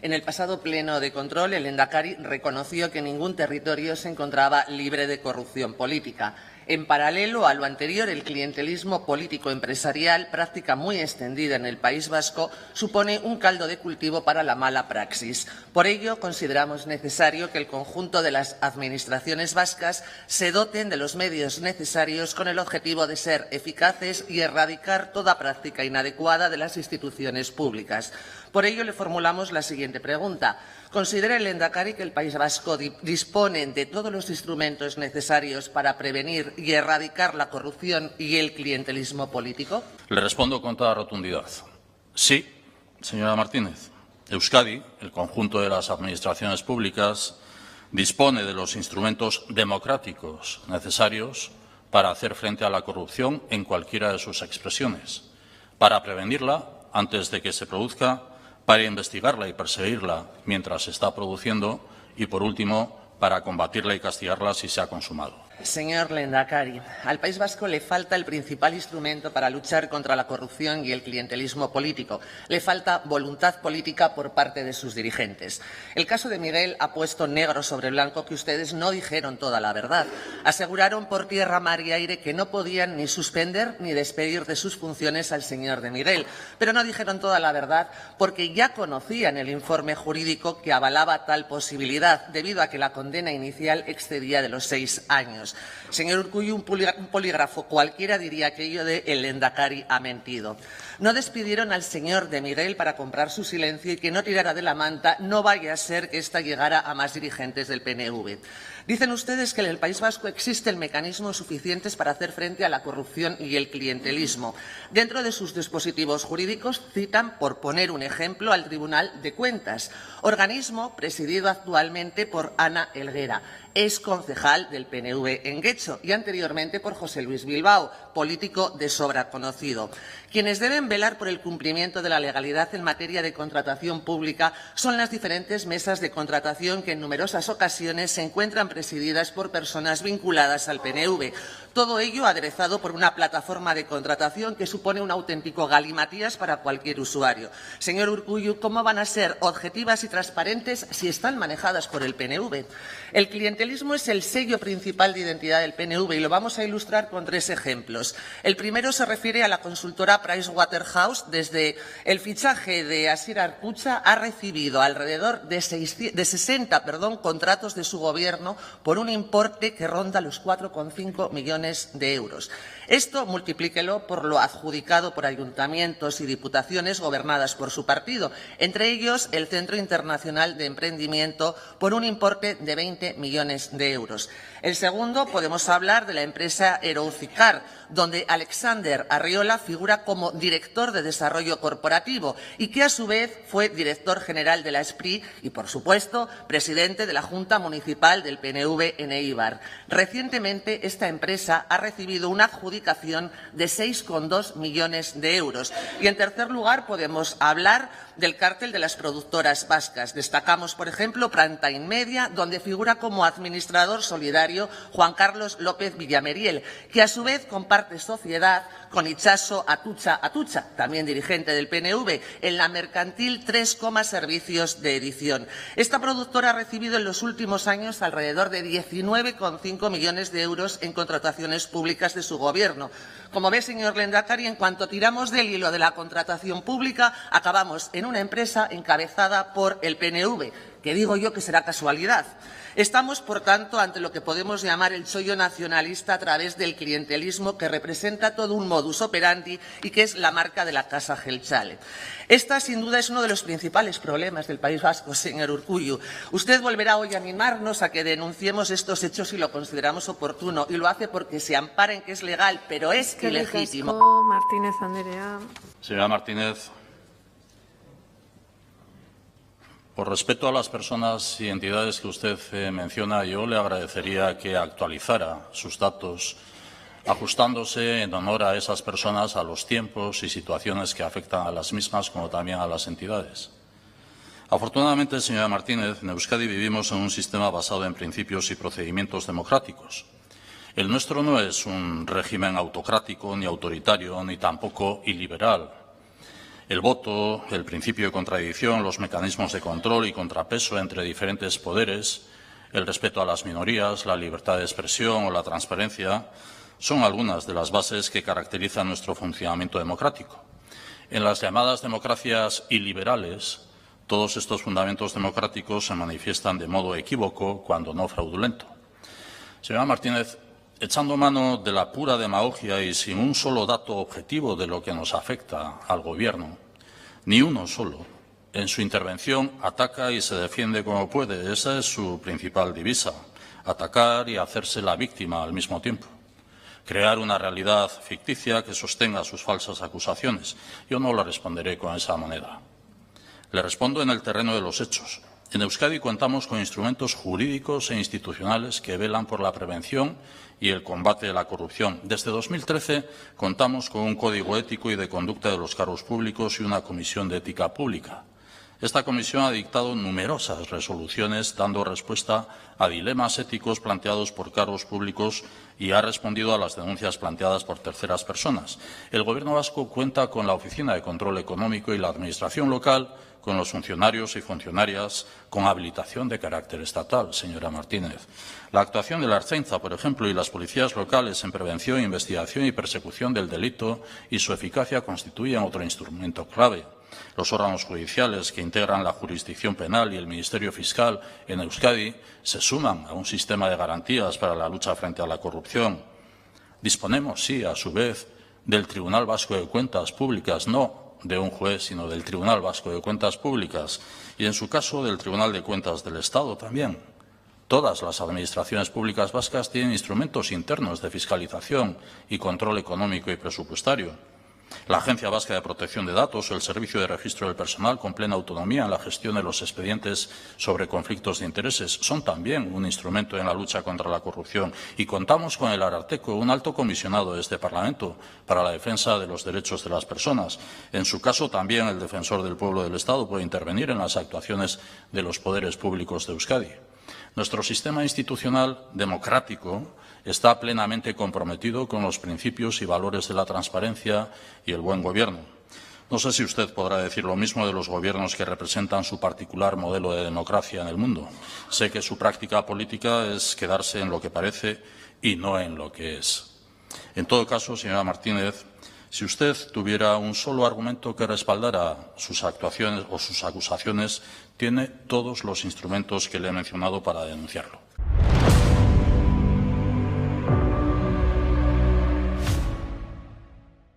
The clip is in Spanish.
En el pasado pleno de control, el Lehendakari reconoció que ningún territorio se encontraba libre de corrupción política. En paralelo a lo anterior, el clientelismo político-empresarial, práctica muy extendida en el País Vasco, supone un caldo de cultivo para la mala praxis. Por ello, consideramos necesario que el conjunto de las administraciones vascas se doten de los medios necesarios con el objetivo de ser eficaces y erradicar toda práctica inadecuada de las instituciones públicas. Por ello, le formulamos la siguiente pregunta. ¿Considera el Lehendakari que el País Vasco dispone de todos los instrumentos necesarios para prevenir y erradicar la corrupción y el clientelismo político? Le respondo con toda rotundidad. Sí, señora Martínez. Euskadi, el conjunto de las administraciones públicas, dispone de los instrumentos democráticos necesarios para hacer frente a la corrupción en cualquiera de sus expresiones, para prevenirla antes de que se produzca, para investigarla y perseguirla mientras se está produciendo y, por último, para combatirla y castigarla si se ha consumado. Señor Lehendakari, al País Vasco le falta el principal instrumento para luchar contra la corrupción y el clientelismo político. Le falta voluntad política por parte de sus dirigentes. El caso de Miguel ha puesto negro sobre blanco que ustedes no dijeron toda la verdad. Aseguraron por tierra, mar y aire que no podían ni suspender ni despedir de sus funciones al señor de Miguel. Pero no dijeron toda la verdad porque ya conocían el informe jurídico que avalaba tal posibilidad, debido a que la condena inicial excedía de los 6 años. Señor Urkullu, un polígrafo cualquiera diría aquello de el Lehendakari ha mentido. No despidieron al señor de Miguel para comprar su silencio y que no tirara de la manta, no vaya a ser que ésta llegara a más dirigentes del PNV. Dicen ustedes que en el País Vasco existen mecanismos suficientes para hacer frente a la corrupción y el clientelismo. Dentro de sus dispositivos jurídicos citan, por poner un ejemplo, al Tribunal de Cuentas, organismo presidido actualmente por Ana Helguera, ex concejal del PNV en Guecho, y anteriormente por José Luis Bilbao, político de sobra conocido. Quienes deben velar por el cumplimiento de la legalidad en materia de contratación pública son las diferentes mesas de contratación que en numerosas ocasiones se encuentran presididas por personas vinculadas al PNV. Todo ello aderezado por una plataforma de contratación que supone un auténtico galimatías para cualquier usuario. Señor Urkullu, ¿cómo van a ser objetivas y transparentes si están manejadas por el PNV? El clientelismo es el sello principal de identidad del PNV y lo vamos a ilustrar con 3 ejemplos. El primero se refiere a la consultora Pricewaterhouse. Desde el fichaje de Asier Arpucha ha recibido alrededor de 60 contratos de su gobierno por un importe que ronda los 4,5 millones de euros. Esto multiplíquelo por lo adjudicado por ayuntamientos y diputaciones gobernadas por su partido, entre ellos el Centro Internacional de Emprendimiento, por un importe de 20 millones de euros. El segundo, podemos hablar de la empresa Eroucicar, donde Alexander Arriola figura como director de desarrollo corporativo y que a su vez fue director general de la SPRI y, por supuesto, presidente de la Junta Municipal del PNV en Eibar. Recientemente, esta empresa ha recibido una adjudicación de 6,2 millones de euros. Y, en tercer lugar, podemos hablar del cártel de las productoras vascas. Destacamos, por ejemplo, Plantain Media, donde figura como administrador solidario Juan Carlos López Villameriel, que a su vez comparte sociedad con Itxaso Atutxa, también dirigente del PNV, en la mercantil 3, Servicios de Edición. Esta productora ha recibido en los últimos años alrededor de 19,5 millones de euros en contrataciones públicas de su gobierno. Como ve, señor Lehendakari, en cuanto tiramos del hilo de la contratación pública, acabamos en una empresa encabezada por el PNV, que digo yo que será casualidad. Estamos, por tanto, ante lo que podemos llamar el chollo nacionalista a través del clientelismo, que representa todo un modus operandi y que es la marca de la Casa Geltzale. Esta, sin duda, es uno de los principales problemas del País Vasco, señor Urkullu. Usted volverá hoy a animarnos a que denunciemos estos hechos si lo consideramos oportuno, y lo hace porque se ampara en que es legal, pero es ilegítimo. Martínez Andrea. Señora Martínez, por respeto a las personas y entidades que usted menciona, yo le agradecería que actualizara sus datos, ajustándose en honor a esas personas a los tiempos y situaciones que afectan a las mismas, como también a las entidades. Afortunadamente, señora Martínez, en Euskadi vivimos en un sistema basado en principios y procedimientos democráticos. El nuestro no es un régimen autocrático, ni autoritario, ni tampoco iliberal. El voto, el principio de contradicción, los mecanismos de control y contrapeso entre diferentes poderes, el respeto a las minorías, la libertad de expresión o la transparencia son algunas de las bases que caracterizan nuestro funcionamiento democrático. En las llamadas democracias iliberales, todos estos fundamentos democráticos se manifiestan de modo equívoco, cuando no fraudulento. Señora Martínez, echando mano de la pura demagogia y sin un solo dato objetivo de lo que nos afecta al Gobierno, ni uno solo, en su intervención ataca y se defiende como puede. Esa es su principal divisa, atacar y hacerse la víctima al mismo tiempo. Crear una realidad ficticia que sostenga sus falsas acusaciones. Yo no le responderé con esa moneda. Le respondo en el terreno de los hechos. En Euskadi contamos con instrumentos jurídicos e institucionales que velan por la prevención y el combate de la corrupción. Desde 2013 contamos con un código ético y de conducta de los cargos públicos y una comisión de ética pública. Esta comisión ha dictado numerosas resoluciones dando respuesta a dilemas éticos planteados por cargos públicos y ha respondido a las denuncias planteadas por terceras personas. El Gobierno vasco cuenta con la Oficina de Control Económico y la Administración local, con los funcionarios y funcionarias con habilitación de carácter estatal, señora Martínez. La actuación de la Ertzaintza, por ejemplo, y las policías locales en prevención, investigación y persecución del delito y su eficacia constituyen otro instrumento clave. Los órganos judiciales que integran la jurisdicción penal y el Ministerio Fiscal en Euskadi se suman a un sistema de garantías para la lucha frente a la corrupción. Disponemos, sí, a su vez, del Tribunal Vasco de Cuentas Públicas, no de un juez, sino del Tribunal Vasco de Cuentas Públicas y, en su caso, del Tribunal de Cuentas del Estado también. Todas las administraciones públicas vascas tienen instrumentos internos de fiscalización y control económico y presupuestario. La Agencia Vasca de Protección de Datos o el Servicio de Registro del Personal, con plena autonomía en la gestión de los expedientes sobre conflictos de intereses, son también un instrumento en la lucha contra la corrupción. Y contamos con el Ararteko, un alto comisionado de este Parlamento para la defensa de los derechos de las personas. En su caso, también el Defensor del Pueblo del Estado puede intervenir en las actuaciones de los poderes públicos de Euskadi. Nuestro sistema institucional democrático está plenamente comprometido con los principios y valores de la transparencia y el buen gobierno. No sé si usted podrá decir lo mismo de los gobiernos que representan su particular modelo de democracia en el mundo. Sé que su práctica política es quedarse en lo que parece y no en lo que es. En todo caso, señora Martínez, si usted tuviera un solo argumento que respaldara sus actuaciones o sus acusaciones, tiene todos los instrumentos que le he mencionado para denunciarlo.